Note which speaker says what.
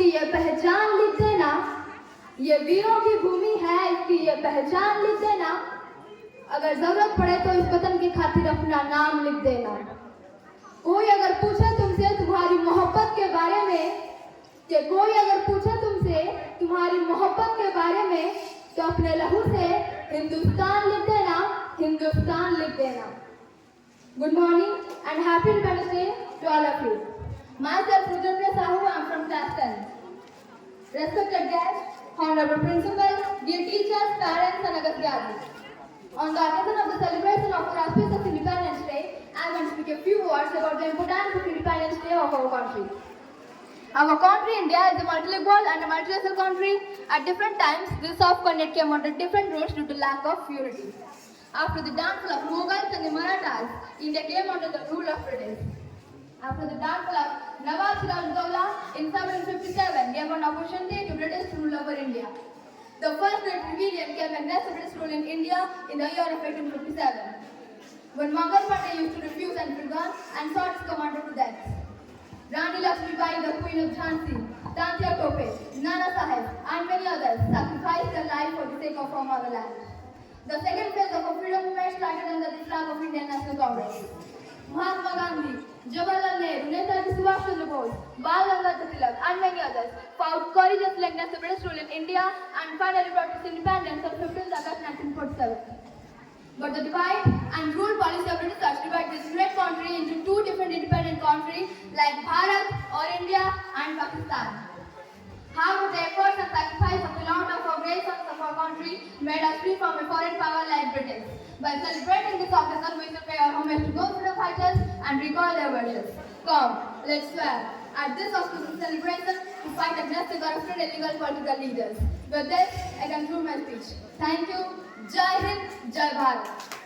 Speaker 1: इसकी ये पहचान लिख देना, ये वीरों की भूमि है, इसकी ये पहचान लिख देना। अगर जरूरत पड़े तो इस वतन की खातिर अपना नाम लिख देना। कोई अगर पूछे तुमसे तुम्हारी मोहब्बत के बारे में, कि कोई अगर पूछे तुमसे तुम्हारी मोहब्बत के बारे में, तो अपने लहू से हिंदुस्तान लिख देना, हिंदुस्तान लिख देना। Good morning and happy Independence Day to all of you. Myself, Rudra Sahu, I am from class 10. Respected guests, honorable principal, dear teachers, parents and other guests. On the occasion of the celebration of the auspicious of Independence Day, I want to speak a few words about the importance of Independence Day of our country. Our country, India, is a multilingual and a multiracial country. At different times, this self-content came under different roles due to lack of unity. After the downfall of Mughals and the Marathas, India came under the rule of British. After the downfall of Nawab Siraj-ud-Dawla in 1757, gave an opportunity to British to rule over India. The first great rebellion came against the British rule in India in the year of 1857, when Mangal Pandey used to refuse entry gun and shot his commander to death. Rani Lakshmibai, the Queen of Jhansi, Tantia Tope, Nana Sahib, and many others sacrificed their life for the sake of our motherland. The second phase of our freedom movement started under the flag of Indian National Congress. Mahatma Gandhi, Jawaharlal Nehru, Netaji Subhash Chandra Bose, Bal Gangadhar Tilak, and many others fought courageously against the British rule in India and finally brought its independence on 15th August 1947. But the divide and rule policy of Britishers divided this great country into two different independent countries like Bharat or India and Pakistan. However, the efforts and sacrifice of a lot of our great sons of our country made us free from a foreign power like British. By celebrating this occasion, we should pay our homage to those freedom fighters and recall their virtues. Come, let's swear at this auspicious celebration to fight against the corrupted illegal political leaders. With this, I conclude my speech. Thank you. Jai Hind, Jai Bharat.